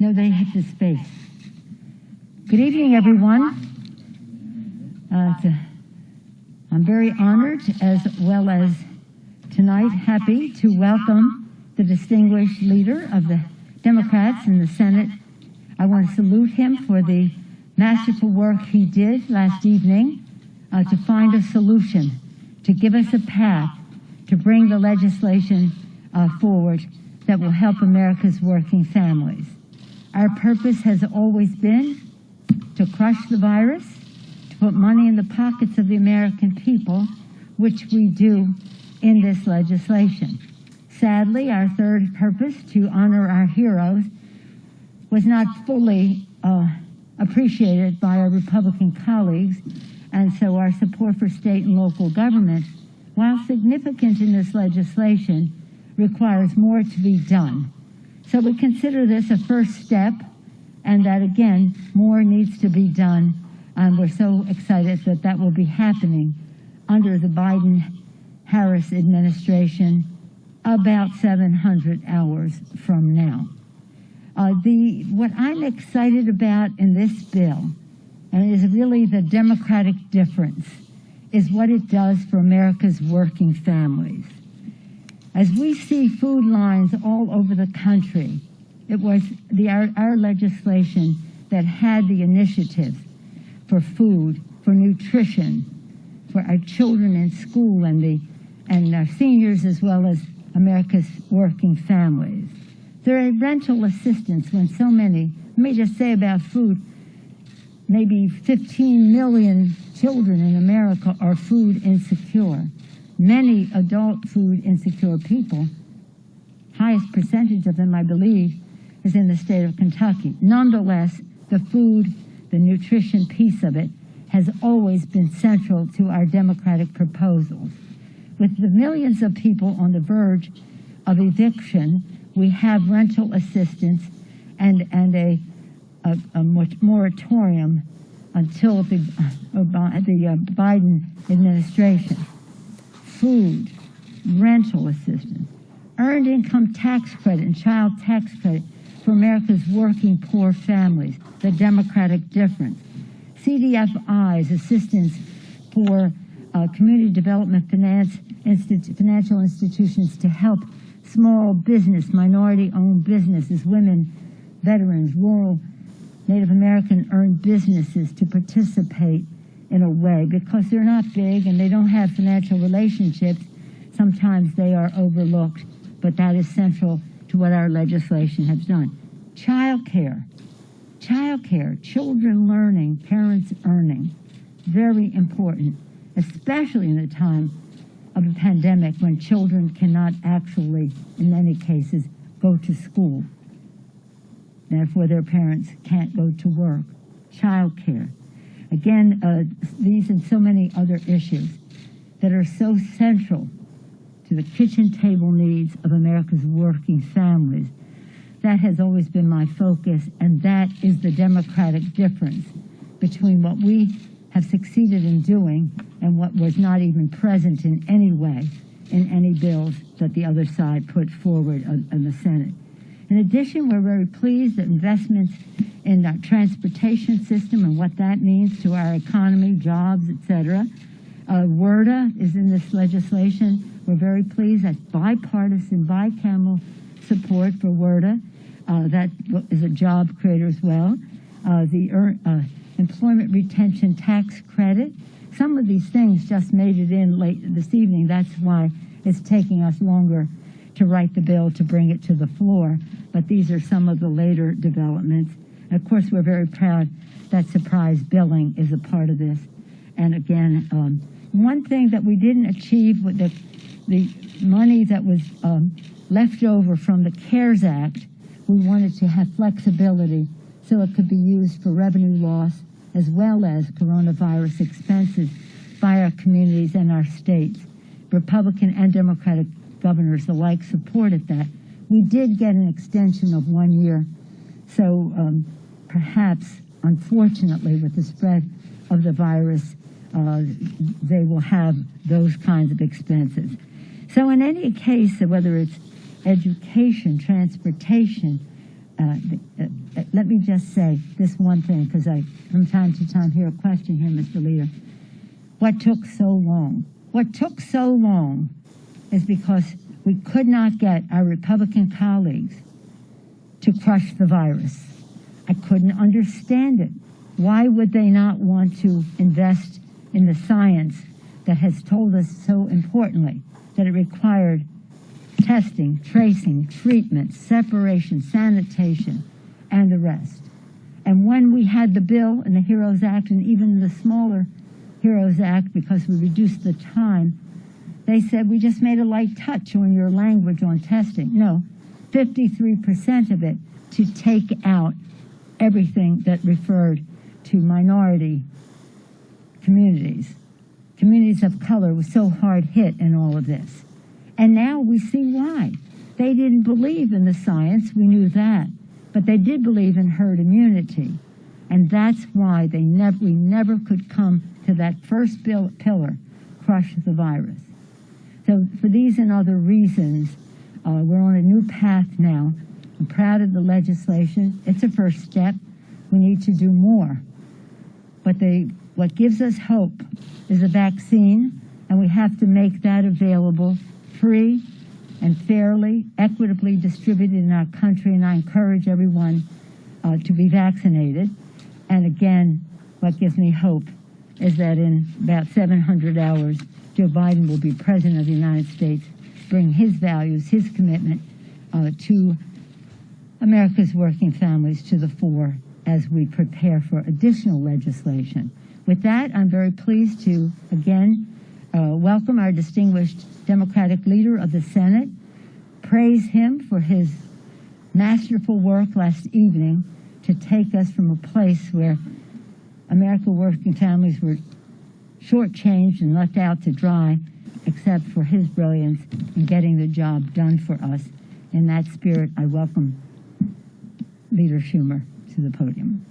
No, they hit the space. Good evening, everyone. I'm very honored, as well as tonight happy to welcome the distinguished leader of the Democrats in the Senate. I want to salute him for the masterful work he did last evening to find a solution, to give us a path to bring the legislation forward that will help America's working families. Our purpose has always been to crush the virus, to put money in the pockets of the American people, which we do in this legislation. Sadly, our third purpose, to honor our heroes, was not fully appreciated by our Republican colleagues, and so our support for state and local government, while significant in this legislation, requires more to be done. So we consider this a first step, and that, again, more needs to be done, and we're so excited that that will be happening under the Biden-Harris administration about 700 hours from now. What I'm excited about in this bill, and is really the Democratic difference, is what it does for America's working families. As we see food lines all over the country, it was our legislation that had the initiative for food, for nutrition, for our children in school and our seniors, as well as America's working families. There are rental assistance when so many, let me just say about food, maybe 15 million children in America are food insecure. Many adult food insecure people, highest percentage of them, I believe, is in the state of Kentucky. Nonetheless, the food, the nutrition piece of it has always been central to our Democratic proposals. With the millions of people on the verge of eviction, we have rental assistance and a moratorium until the Biden administration. Food, rental assistance, earned income tax credit and child tax credit for America's working poor families, the Democratic difference. CDFI's assistance for community development financial institutions to help small business, minority-owned businesses, women, veterans, rural Native American-owned businesses to participate in a way, because they're not big and they don't have financial relationships. Sometimes they are overlooked, but that is central to what our legislation has done. Child care, children learning, parents earning, very important, especially in the time of a pandemic when children cannot actually, in many cases, go to school. Therefore, their parents can't go to work. Child care. Again, these and so many other issues that are so central to the kitchen table needs of America's working families. That has always been my focus, and that is the Democratic difference between what we have succeeded in doing and what was not even present in any way in any bills that the other side put forward in the Senate. In addition, we're very pleased that investments in our transportation system and what that means to our economy, jobs, etc. WRDA is in this legislation. We're very pleased that bipartisan, bicameral support for WRDA. That is a job creator as well. The employment retention tax credit. Some of these things just made it in late this evening. That's why it's taking us longer to write the bill to bring it to the floor. But these are some of the later developments. And of course, we're very proud that surprise billing is a part of this. And again, one thing that we didn't achieve with the money that was left over from the CARES Act, we wanted to have flexibility so it could be used for revenue loss as well as coronavirus expenses by our communities and our states. Republican and Democratic governors alike supported that. We did get an extension of 1 year, so perhaps, unfortunately, with the spread of the virus, they will have those kinds of expenses. So in any case, whether it's education, transportation, let me just say this one thing, because I, from time to time, hear a question here, Mr. Leader. What took so long? What took so long is because we could not get our Republican colleagues to crush the virus. I couldn't understand it. Why would they not want to invest in the science that has told us so importantly that it required testing, tracing, treatment, separation, sanitation, and the rest? And when we had the bill and the HEROES Act, and even the smaller HEROES Act, because we reduced the time, they said, we just made a light touch on your language on testing. No, 53% of it to take out everything that referred to minority communities. Communities of color was so hard hit in all of this. And now we see why. They didn't believe in the science, we knew that, but they did believe in herd immunity. And that's why we never could come to that first pillar, crush the virus. So for these and other reasons, we're on a new path now. I'm proud of the legislation. It's a first step. We need to do more. But what gives us hope is a vaccine, and we have to make that available free and fairly, equitably distributed in our country, and I encourage everyone to be vaccinated. And again, what gives me hope is that in about 700 hours, Joe Biden will be President of the United States, bring his values, his commitment to America's working families to the fore as we prepare for additional legislation. With that, I'm very pleased to, again, welcome our distinguished Democratic leader of the Senate, praise him for his masterful work last evening to take us from a place where American working families were shortchanged and left out to dry, except for his brilliance in getting the job done for us. In that spirit, I welcome Leader Schumer to the podium.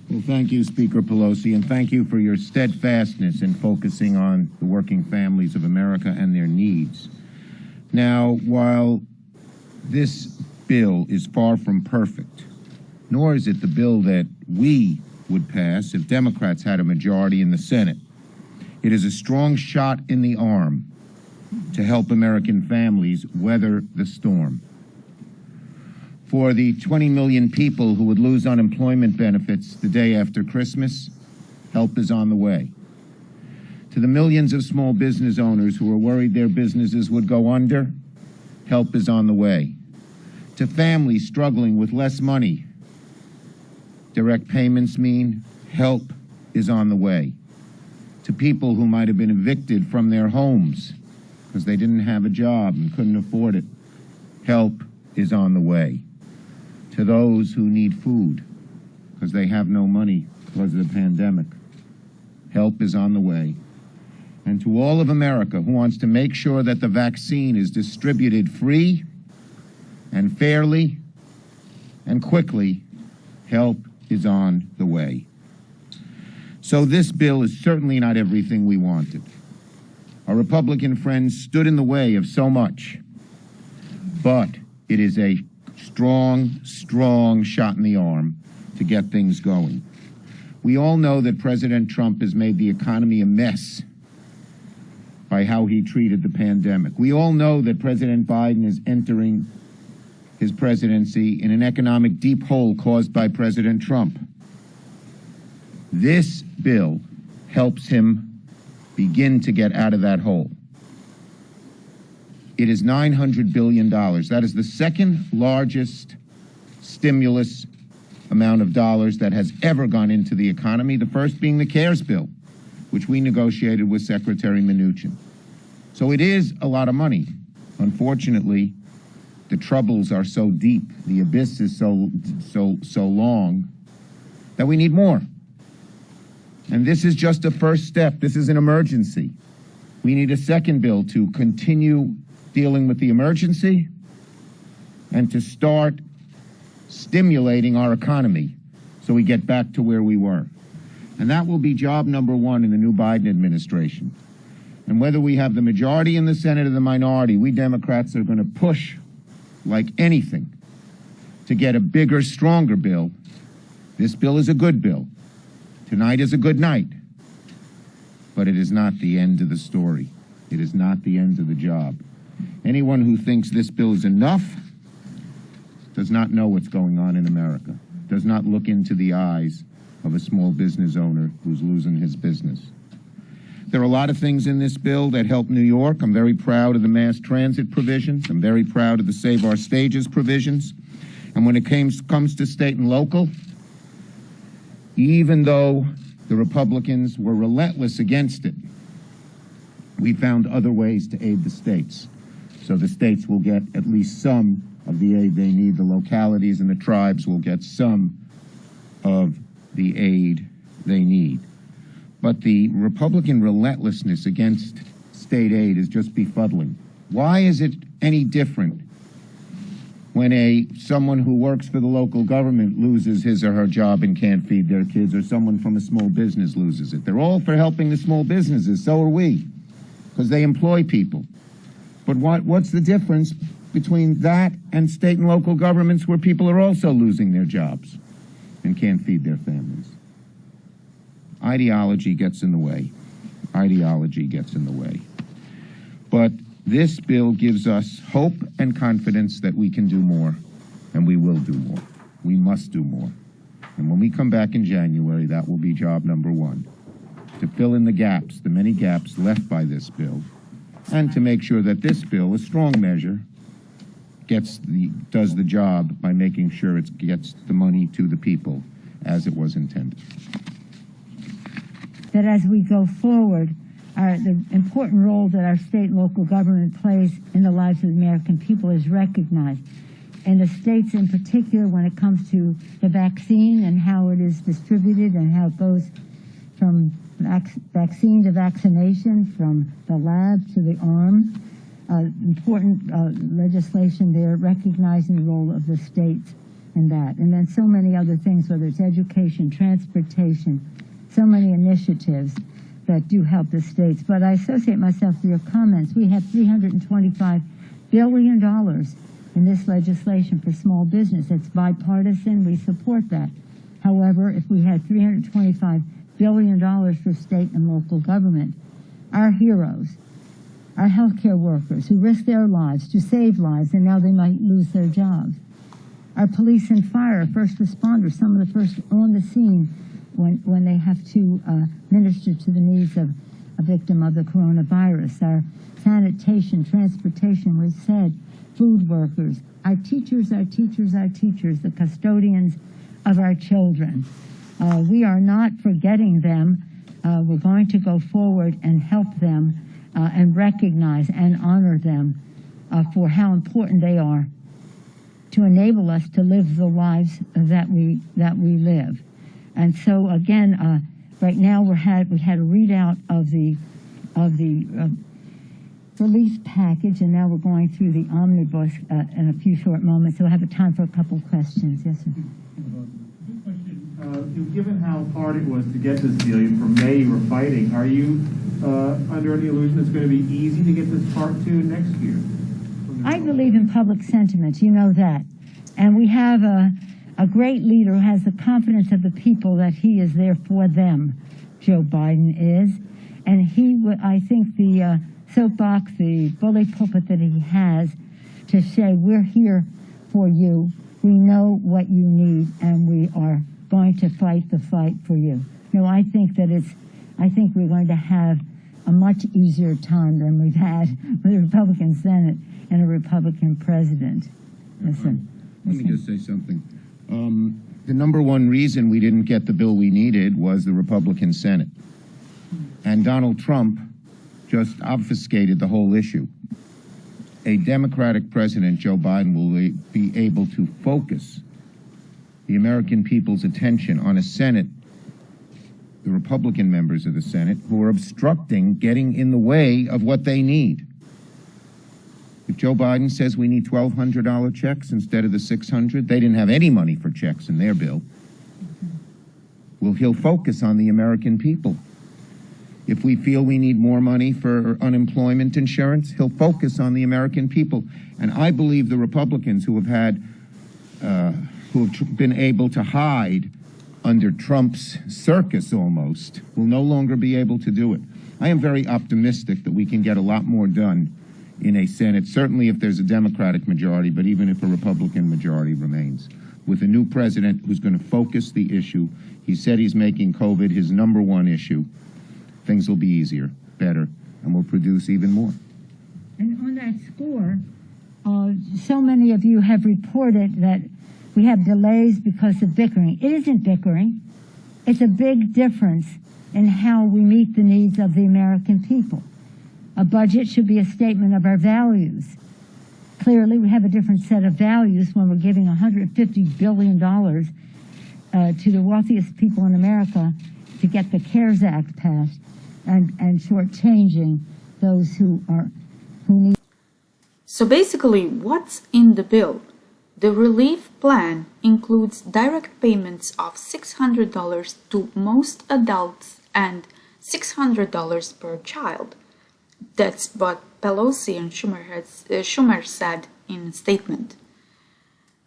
Well, thank you, Speaker Pelosi, and thank you for your steadfastness in focusing on the working families of America and their needs. Now, while this bill is far from perfect, nor is it the bill that we would pass if Democrats had a majority in the Senate, it is a strong shot in the arm to help American families weather the storm. For the 20 million people who would lose unemployment benefits the day after Christmas, help is on the way. To the millions of small business owners who are worried their businesses would go under, help is on the way. To families struggling with less money, direct payments mean help is on the way. To people who might have been evicted from their homes because they didn't have a job and couldn't afford it, help is on the way. To those who need food because they have no money because of the pandemic, help is on the way. And to all of America who wants to make sure that the vaccine is distributed free and fairly and quickly, help is on the way. So this bill is certainly not everything we wanted. Our Republican friends stood in the way of so much, but it is a strong shot in the arm to get things going. We all know that President Trump has made the economy a mess by how he treated the pandemic. We all know that President Biden is entering his presidency in an economic deep hole caused by President Trump. This bill helps him begin to get out of that hole. It is $900 billion. That is the second largest stimulus amount of dollars that has ever gone into the economy, the first being the CARES bill, which we negotiated with Secretary Mnuchin. So it is a lot of money. Unfortunately, the troubles are so deep, the abyss is so long, that we need more. And this is just a first step. This is an emergency. We need a second bill to continue dealing with the emergency and to start stimulating our economy so we get back to where we were. And that will be job number one in the new Biden administration. And whether we have the majority in the Senate or the minority, we Democrats are going to push like anything to get a bigger, stronger bill. This bill is a good bill. Tonight is a good night. But it is not the end of the story. It is not the end of the job. Anyone who thinks this bill is enough does not know what's going on in America, does not look into the eyes of a small business owner who's losing his business. There are a lot of things in this bill that help New York. I'm very proud of the mass transit provisions. I'm very proud of the Save Our Stages provisions. And when it comes to state and local, even though the Republicans were relentless against it, we found other ways to aid the states. So the states will get at least some of the aid they need. The localities and the tribes will get some of the aid they need. But the Republican relentlessness against state aid is just befuddling. Why is it any different when someone who works for the local government loses his or her job and can't feed their kids, or someone from a small business loses it? They're all for helping the small businesses, so are we, because they employ people. But what's the difference between that and state and local governments where people are also losing their jobs and can't feed their families? Ideology gets in the way. Ideology gets in the way. But this bill gives us hope and confidence that we can do more, and we will do more. We must do more. And when we come back in January, that will be job number one, to fill in the gaps, the many gaps left by this bill, and to make sure that this bill, a strong measure, does the job by making sure it gets the money to the people as it was intended. That as we go forward, the important role that our state and local government plays in the lives of the American people is recognized. And the states in particular, when it comes to the vaccine and how it is distributed and how it goes from vaccine to vaccination, from the lab to the arm, important legislation there recognizing the role of the states in that. And then so many other things, whether it's education, transportation, so many initiatives that do help the states. But I associate myself with your comments. We have $325 billion in this legislation for small business. It's bipartisan. We support that. However, if we had $325 billion for state and local government, our heroes, our healthcare workers who risk their lives to save lives and now they might lose their jobs, our police and fire, first responders, some of the first on the scene when they have to minister to the needs of a victim of the coronavirus, our sanitation, transportation, we've said, food workers, our teachers, the custodians of our children. We are not forgetting them. We're going to go forward and help them and recognize and honor them for how important they are to enable us to live the lives that we live. And so again, right now we had a readout of the relief package, and now we're going through the omnibus in a few short moments. So we'll have time for a couple of questions. Yes, sir. Good question. Given how hard it was to get this deal, from May you were fighting, are you under any illusion it's going to be easy to get this Part 2 next year? I believe in public sentiment, you know that. And we have a great leader who has the confidence of the people that he is there for them. Joe Biden is. And I think the soapbox, the bully pulpit that he has to say, we're here for you. We know what you need, and we are going to fight the fight for you. No, I think we're going to have a much easier time than we've had with a Republican Senate and a Republican president. Listen. Let me just say something. The number one reason we didn't get the bill we needed was the Republican Senate. And Donald Trump just obfuscated the whole issue. A Democratic president, Joe Biden, will be able to focus the American people's attention on a Senate, the Republican members of the Senate, who are obstructing, getting in the way of what they need. If Joe Biden says we need $1,200 checks instead of the $600, they didn't have any money for checks in their bill. Well, he'll focus on the American people. If we feel we need more money for unemployment insurance, he'll focus on the American people. And I believe the Republicans who have had who have been able to hide under Trump's circus almost, will no longer be able to do it. I am very optimistic that we can get a lot more done in a Senate, certainly if there's a Democratic majority, but even if a Republican majority remains. With a new president who's going to focus the issue, he said he's making COVID his #1 issue, things will be easier, better, and will produce even more. And on that score, so many of you have reported that we have delays because of bickering. It isn't bickering. It's a big difference in how we meet the needs of the American people. A budget should be a statement of our values. Clearly, we have a different set of values when we're giving $150 billion to the wealthiest people in America to get the CARES Act passed and shortchanging those who need. So basically, what's in the bill? The relief plan includes direct payments of $600 to most adults and $600 per child. That's what Pelosi and Schumer said in a statement.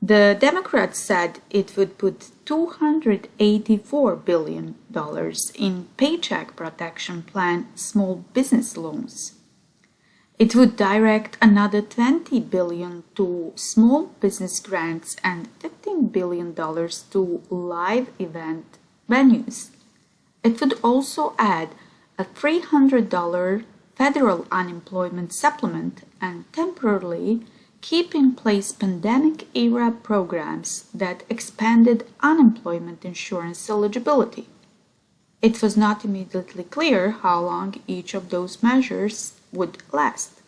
The Democrats said it would put $284 billion in Paycheck Protection Plan small business loans. It would direct another $20 billion to small business grants and $15 billion to live event venues. It would also add a $300 federal unemployment supplement and temporarily keep in place pandemic-era programs that expanded unemployment insurance eligibility. It was not immediately clear how long each of those measures would last.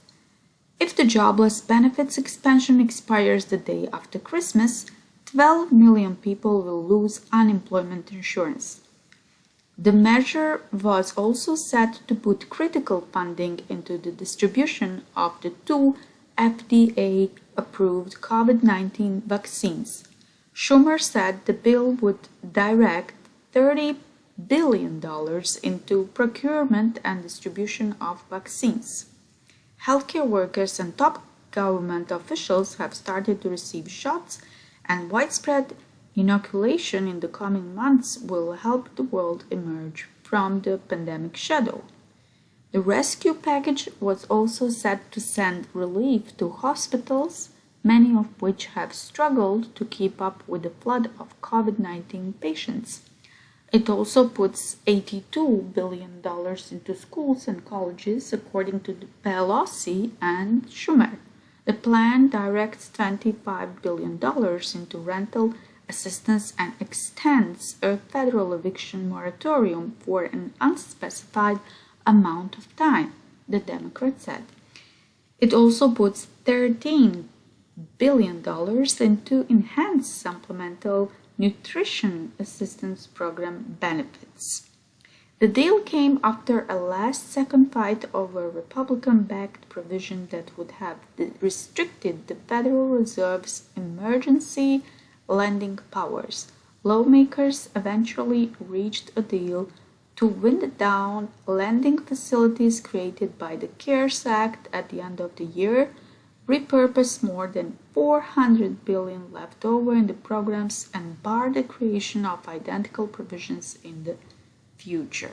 If the jobless benefits expansion expires the day after Christmas, 12 million people will lose unemployment insurance. The measure was also set to put critical funding into the distribution of the 2 FDA-approved COVID-19 vaccines. Schumer said the bill would direct $30 billion into procurement and distribution of vaccines. Healthcare workers and top government officials have started to receive shots, and widespread inoculation in the coming months will help the world emerge from the pandemic shadow. The rescue package was also set to send relief to hospitals, many of which have struggled to keep up with the flood of COVID-19 patients. It also puts $82 billion into schools and colleges, according to Pelosi and Schumer. The plan directs $25 billion into rental assistance and extends a federal eviction moratorium for an unspecified amount of time, the Democrat said. It also puts $13 billion into enhanced supplemental nutrition assistance program benefits. The deal came after a last-second fight over a Republican-backed provision that would have restricted the Federal Reserve's emergency lending powers. Lawmakers eventually reached a deal to wind down lending facilities created by the CARES Act at the end of the year, repurpose more than $400 billion left over in the programs, and bar the creation of identical provisions in the future.